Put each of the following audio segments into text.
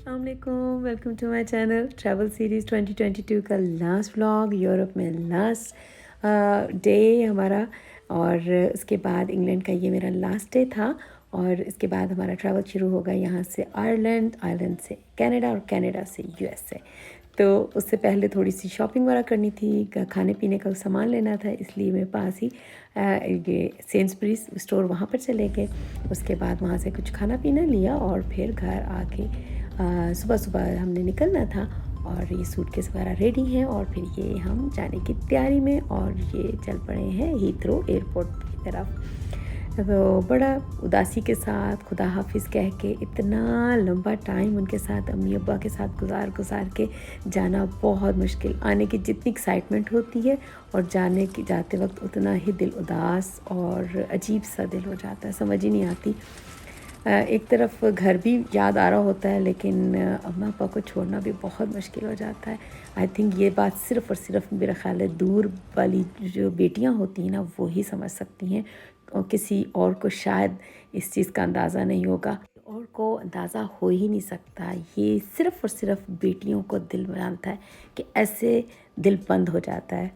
अस्सलाम वालेकुम, welcome to my channel. Travel series 2022 का लास्ट व्लॉग, यूरोप में लास्ट डे हमारा। और उसके बाद इंग्लैंड का ये मेरा लास्ट डे था। और इसके बाद हमारा ट्रैवल शुरू होगा यहाँ से आयरलैंड, आयरलैंड से कनाडा और कनाडा से यूएसए। तो उससे पहले थोड़ी सी शॉपिंग वगैरह करनी थी, खाने पीने का सामान लेना था, इसलिए मेरे पास ही ये सेंसबरीज स्टोर वहाँ पर चले गए। उसके बाद वहाँ से कुछ खाना पीना लिया और फिर घर आके सुबह सुबह हमने निकलना था। और ये सूटकेस वगैरह रेडी हैं और फिर ये हम जाने की तैयारी में और ये चल पड़े हैं हीथ्रो एयरपोर्ट की तरफ। तो बड़ा उदासी के साथ खुदा हाफिज़ कह के इतना लंबा टाइम उनके साथ, अम्मी अब्बा के साथ गुजार के जाना बहुत मुश्किल। आने की जितनी एक्साइटमेंट होती है और जाते वक्त उतना ही दिल उदास और अजीब सा दिल हो जाता है, समझ ही नहीं आती। एक तरफ घर भी याद आ रहा होता है, लेकिन अम्मा पापा को छोड़ना भी बहुत मुश्किल हो जाता है। आई थिंक ये बात सिर्फ़ और सिर्फ मेरा ख़्याल है दूर वाली जो बेटियां होती हैं ना, वो ही समझ सकती हैं, और किसी और को शायद इस चीज़ का अंदाज़ा नहीं होगा, और को अंदाज़ा हो ही नहीं सकता। ये सिर्फ़ और सिर्फ बेटियों को दिल में जानता है कि ऐसे दिल बंद हो जाता है।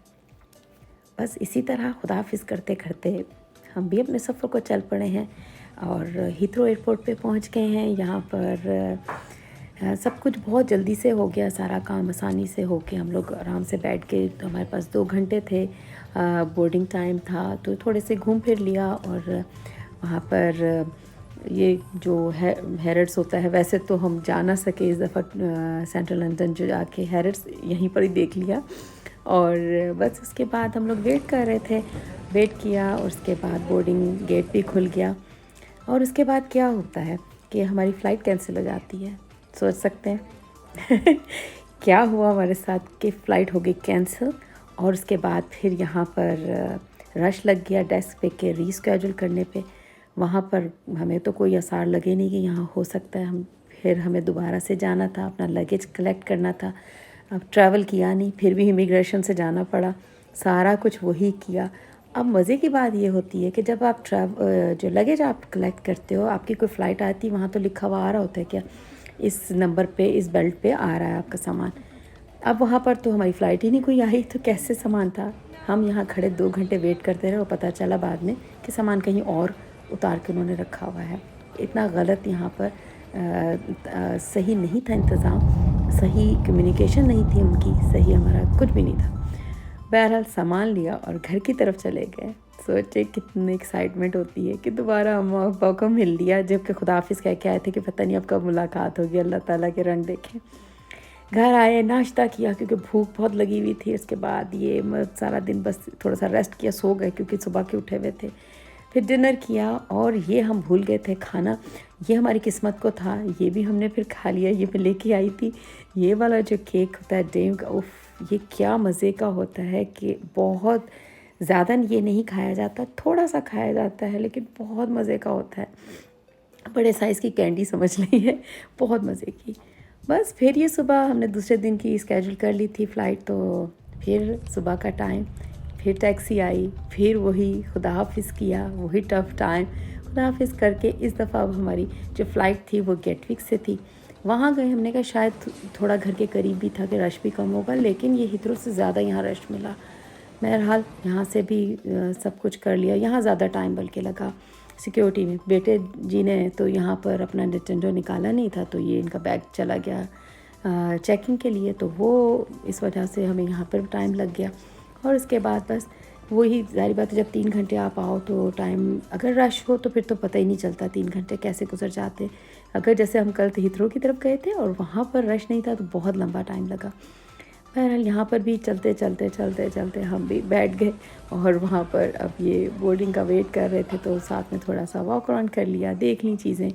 बस इसी तरह खुदा हाफिज़ करते करते हम भी अपने सफ़र को चल पड़े हैं और हीथ्रो एयरपोर्ट पे पहुंच गए हैं। यहाँ पर सब कुछ बहुत जल्दी से हो गया, सारा काम आसानी से हो के हम लोग आराम से बैठ के, तो हमारे पास 2 घंटे थे, बोर्डिंग टाइम था, तो थोड़े से घूम फिर लिया। और वहाँ पर ये जो है हैरिड्स होता है, वैसे तो हम जा ना सके इस दफ़ा सेंट्रल लंदन, जो जाके हैरिड्स यहीं पर ही देख लिया। और बस उसके बाद हम लोग वेट कर रहे थे, वेट किया और उसके बाद बोर्डिंग गेट भी खुल गया। और उसके बाद क्या होता है कि हमारी फ़्लाइट कैंसिल हो जाती है। सोच सकते हैं क्या हुआ हमारे साथ कि फ़्लाइट हो गई कैंसिल। और उसके बाद फिर यहाँ पर रश लग गया डेस्क पे के रीस्केड्यूल करने पे। वहाँ पर हमें तो कोई आसार लगे नहीं कि यहाँ हो सकता है। फिर हमें दोबारा से जाना था, अपना लगेज कलेक्ट करना था। अब ट्रैवल किया नहीं, फिर भी इमिग्रेशन से जाना पड़ा, सारा कुछ वही किया। अब मज़े की बात ये होती है कि जब आप जो लगेज आप कलेक्ट करते हो, आपकी कोई फ़्लाइट आती है, वहाँ तो लिखा हुआ आ रहा होता है क्या इस नंबर पे, इस बेल्ट पे आ रहा है आपका सामान। अब वहाँ पर तो हमारी फ़्लाइट ही नहीं कोई आई, तो कैसे सामान था। हम यहाँ खड़े 2 घंटे वेट करते रहे और पता चला बाद में कि सामान कहीं और उतार के उन्होंने रखा हुआ है। इतना गलत यहाँ पर सही नहीं था इंतज़ाम, सही कम्युनिकेशन नहीं थी उनकी, सही हमारा कुछ भी नहीं था। बहरहाल सामान लिया और घर की तरफ चले गए। सोचे कितनी एक्साइटमेंट होती है कि दोबारा अम्मा पापा को मिल लिया, जबकि खुदा हाफिज़ कह के आए थे कि पता नहीं अब कब मुलाकात होगी, अल्लाह ताला के रंग देखें। घर आए, नाश्ता किया क्योंकि भूख बहुत लगी हुई थी। उसके बाद ये सारा दिन बस थोड़ा सा रेस्ट किया, सो गए क्योंकि सुबह के उठे हुए थे। फिर डिनर किया और ये हम भूल गए थे खाना, ये हमारी किस्मत को था, ये भी हमने फिर खा लिया। ये मैं लेके आई थी, ये वाला जो केक होता है डेम का, उफ़ ये क्या मज़े का होता है कि बहुत ज़्यादा ये नहीं खाया जाता, थोड़ा सा खाया जाता है, लेकिन बहुत मज़े का होता है। बड़े साइज़ की कैंडी समझ ली है, बहुत मज़े की। बस फिर ये सुबह हमने दूसरे दिन की स्केड्यूल कर ली थी फ़्लाइट, तो फिर सुबह का टाइम, फिर टैक्सी आई, फिर वही खुदा हाफिज़ किया, वही टफ़ टाइम खुदा हाफिज़ करके। इस दफ़ा अब हमारी जो फ़्लाइट थी वो गेटविक से थी। वहाँ गए, हमने कहा शायद थोड़ा घर के करीब भी था कि रश भी कम होगा, लेकिन ये हीथ्रो से ज़्यादा यहाँ रश मिला। बहरहाल यहाँ से भी सब कुछ कर लिया। यहाँ ज़्यादा टाइम बल्कि लगा सिक्योरिटी में। बेटे जी ने तो यहाँ पर अपना निटेंडो निकाला नहीं था, तो ये इनका बैग चला गया चेकिंग के लिए, तो वो इस वजह से हमें यहाँ पर टाइम लग गया। और उसके बाद बस वही ज़ाहिर बात है, जब 3 घंटे आप आओ तो टाइम, अगर रश हो तो फिर तो पता ही नहीं चलता 3 घंटे कैसे गुजर जाते। अगर जैसे हम कल हीथ्रो की तरफ गए थे और वहाँ पर रश नहीं था तो बहुत लंबा टाइम लगा। बहरहाल यहाँ पर भी चलते चलते हम भी बैठ गए और वहाँ पर अब ये बोर्डिंग का वेट कर रहे थे, तो साथ में थोड़ा सा वॉक अराउंड कर लिया, देख ली चीज़ें।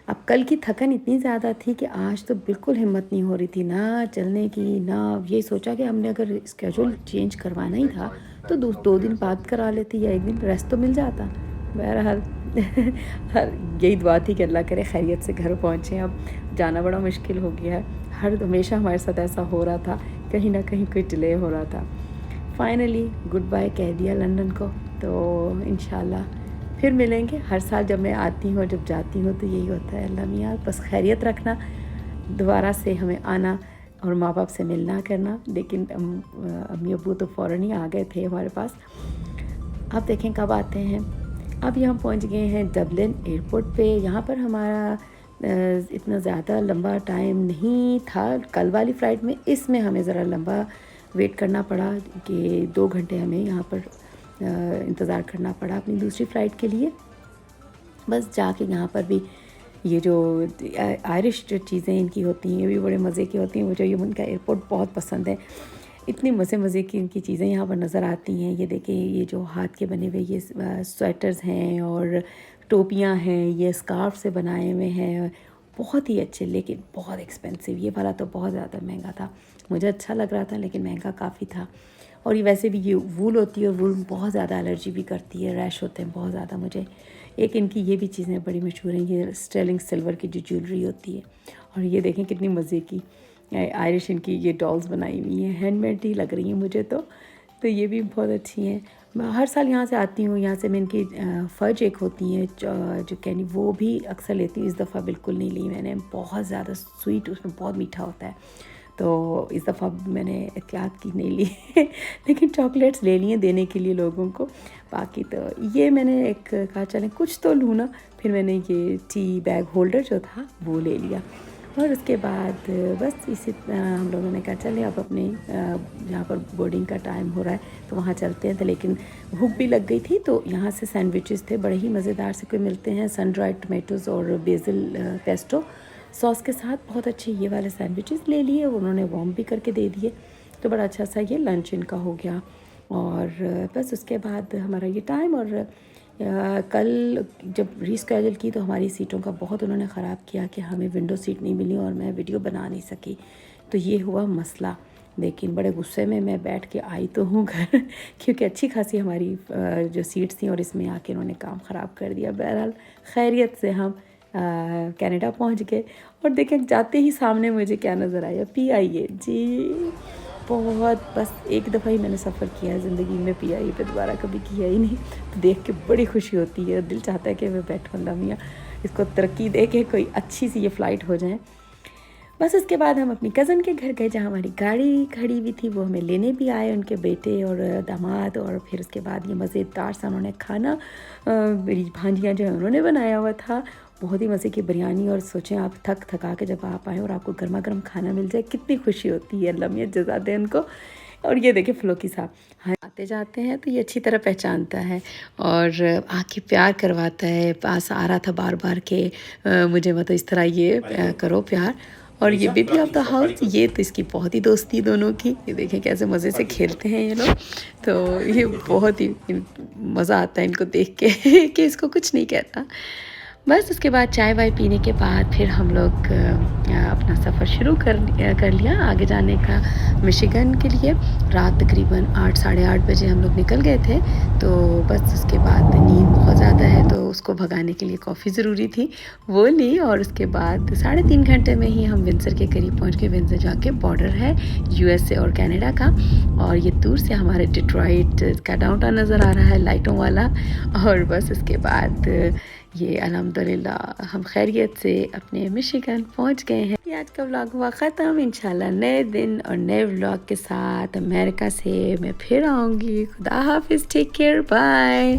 अब कल की थकन इतनी ज़्यादा थी कि आज तो बिल्कुल हिम्मत नहीं हो रही थी ना चलने की, ना ये सोचा कि हमने अगर स्केड्यूल चेंज करवाना ही था तो 2 दिन बाद करा लेती या 1 दिन रेस्ट तो मिल जाता। बहरहाल यही दुआ थी कि अल्लाह करे खैरियत से घर पहुँचें। अब जाना बड़ा मुश्किल हो गया है, हमेशा हमारे साथ ऐसा हो रहा था, कहीं ना कहीं कोई डिले हो रहा था। फाइनली गुड बाय कह दिया लंदन को, तो इंशाल्लाह फिर मिलेंगे। हर साल जब मैं आती हूँ, जब जाती हूँ, तो यही होता है, अल्लाह मियाँ बस खैरियत रखना, दोबारा से हमें आना और माँ बाप से मिलना करना, लेकिन अम्मी अब्बू तो फ़ौरन ही आ गए थे हमारे पास। अब देखें कब आते हैं। अभी हम पहुंच गए हैं डबलिन एयरपोर्ट पे। यहाँ पर हमारा इतना ज़्यादा लंबा टाइम नहीं था कल वाली फ़्लाइट में, इसमें हमें ज़रा लंबा वेट करना पड़ा कि 2 घंटे हमें यहाँ पर इंतज़ार करना पड़ा अपनी दूसरी फ़्लाइट के लिए। बस जाके यहाँ पर भी ये जो आयरिश जो चीज़ें इनकी होती हैं ये भी बड़े मज़े की होती हैं। मुझे ये उनका एयरपोर्ट बहुत पसंद है। इतनी मज़े की इनकी चीज़ें यहाँ पर नज़र आती हैं। ये देखें, ये जो हाथ के बने हुए ये स्वेटर्स हैं और टोपियाँ हैं, ये स्कार्फ से बनाए हुए हैं, बहुत ही अच्छे, लेकिन बहुत एक्सपेंसिव। ये वाला तो बहुत ज़्यादा महंगा था। मुझे अच्छा लग रहा था लेकिन महंगा काफ़ी था। और ये वैसे भी ये वूल होती है और वूल बहुत ज़्यादा एलर्जी भी करती है, रैश होते हैं बहुत ज़्यादा मुझे। एक इनकी ये भी चीज़ें बड़ी मशहूर हैं, ये स्टर्लिंग सिल्वर की जो ज्वेलरी होती है। और ये देखें कितनी मज़े की आयरिश इनकी ये डॉल्स बनाई हुई हैं, हैंडमेड ही लग रही हैं मुझे तो ये भी बहुत अच्छी हैं। मैं हर साल यहाँ से आती हूँ। यहाँ से मैं इनकी फ़ज एक होती हैं जो कैनी, वो भी अक्सर लेती हूँ। इस दफ़ा बिल्कुल नहीं ली मैंने, बहुत ज़्यादा स्वीट, उसमें बहुत मीठा होता है, तो इस दफ़ा मैंने एहतियात की नहीं ली लेकिन चॉकलेट्स ले लिए देने के लिए लोगों को। बाकी तो ये मैंने एक कहा चलें कुछ तो लूँ ना, फिर मैंने ये टी बैग होल्डर जो था वो ले लिया। और उसके बाद बस इसी हम लोगों ने कहा चले अब अपने जहाँ पर बोर्डिंग का टाइम हो रहा है तो वहाँ चलते हैं। तो लेकिन भूख भी लग गई थी, तो यहाँ से सैंडविचेस थे बड़े ही मज़ेदार से कोई मिलते हैं, सन ड्राइड टमेटोज़ और बेसिल पेस्टो सॉस के साथ, बहुत अच्छे ये वाले सैंडविचेस ले लिए। उन्होंने वार्म भी करके दे दिए, तो बड़ा अच्छा सा ये लंच इनका हो गया। और बस उसके बाद हमारा ये टाइम, और कल जब रीस्केड्यूल की तो हमारी सीटों का बहुत उन्होंने ख़राब किया कि हमें विंडो सीट नहीं मिली और मैं वीडियो बना नहीं सकी, तो ये हुआ मसला। लेकिन बड़े गुस्से में मैं बैठ के आई तो हूँ घर क्योंकि अच्छी खासी हमारी जो सीट्स थी और इसमें आके उन्होंने काम ख़राब कर दिया। बहरहाल खैरियत से हम कनाडा पहुँच गए। और देखें जाते ही सामने मुझे क्या नज़र आया, PIA जी। बहुत, बस एक दफ़ा ही मैंने सफ़र किया है ज़िंदगी में PIA पे, दोबारा कभी किया ही नहीं। तो देख के बड़ी खुशी होती है, दिल चाहता है कि मैं बैठूँ अल्लाह मियाँ इसको तरक्की दे के कोई अच्छी सी ये फ़्लाइट हो जाए। बस उसके बाद हम अपनी कज़न के घर गए जहाँ हमारी गाड़ी खड़ी हुई थी, वो हमें लेने भी आए, उनके बेटे और दामाद। और फिर उसके बाद ये मज़ेदार सा उन्होंने खाना, मेरी भांजियाँ जो है उन्होंने बनाया हुआ था, बहुत ही मज़े की बिरयानी। और सोचें आप थका के जब आप आए और आपको गर्मा गर्म खाना मिल जाए, कितनी खुशी होती है। अल्लाह मियाँ जज़ा दे उनको। और ये देखें फ़्लोकी साहब, हाँ, आते जाते हैं तो ये अच्छी तरह पहचानता है और आके प्यार करवाता है। पास आ रहा था बार बार के मुझे मतलब इस तरह ये करो प्यार। और ये बेबी ऑफ द हाउस, ये तो इसकी बहुत ही दोस्ती दोनों की। ये देखें कैसे मज़े से खेलते हैं ये लोग, तो ये बहुत ही मज़ा आता है इनको देख के कि इसको कुछ नहीं कहता। बस उसके बाद चाय वाय पीने के बाद फिर हम लोग अपना सफ़र शुरू कर लिया आगे जाने का मिशिगन के लिए। रात तकरीबन 8 साढ़े 8 बजे हम लोग निकल गए थे। तो बस उसके बाद नींद बहुत ज़्यादा है तो उसको भगाने के लिए कॉफ़ी ज़रूरी थी, वो ली। और उसके बाद 3.5 घंटे में ही हम विंसर के करीब पहुंच गए। विंसर जाके बॉर्डर है USA और कनाडा का, और ये दूर से हमारे डिट्रॉइट का डाउनटाउन नज़र आ रहा है लाइटों वाला। और बस उसके बाद ये अल्हम्दुलिल्लाह हम खैरियत से अपने मिशिगन पहुंच गए हैं। ये आज का व्लॉग हुआ ख़त्म। इंशाल्लाह नए दिन और नए व्लॉग के साथ अमेरिका से मैं फिर आऊँगी। खुदा हाफिज़, टेक केयर, बाय।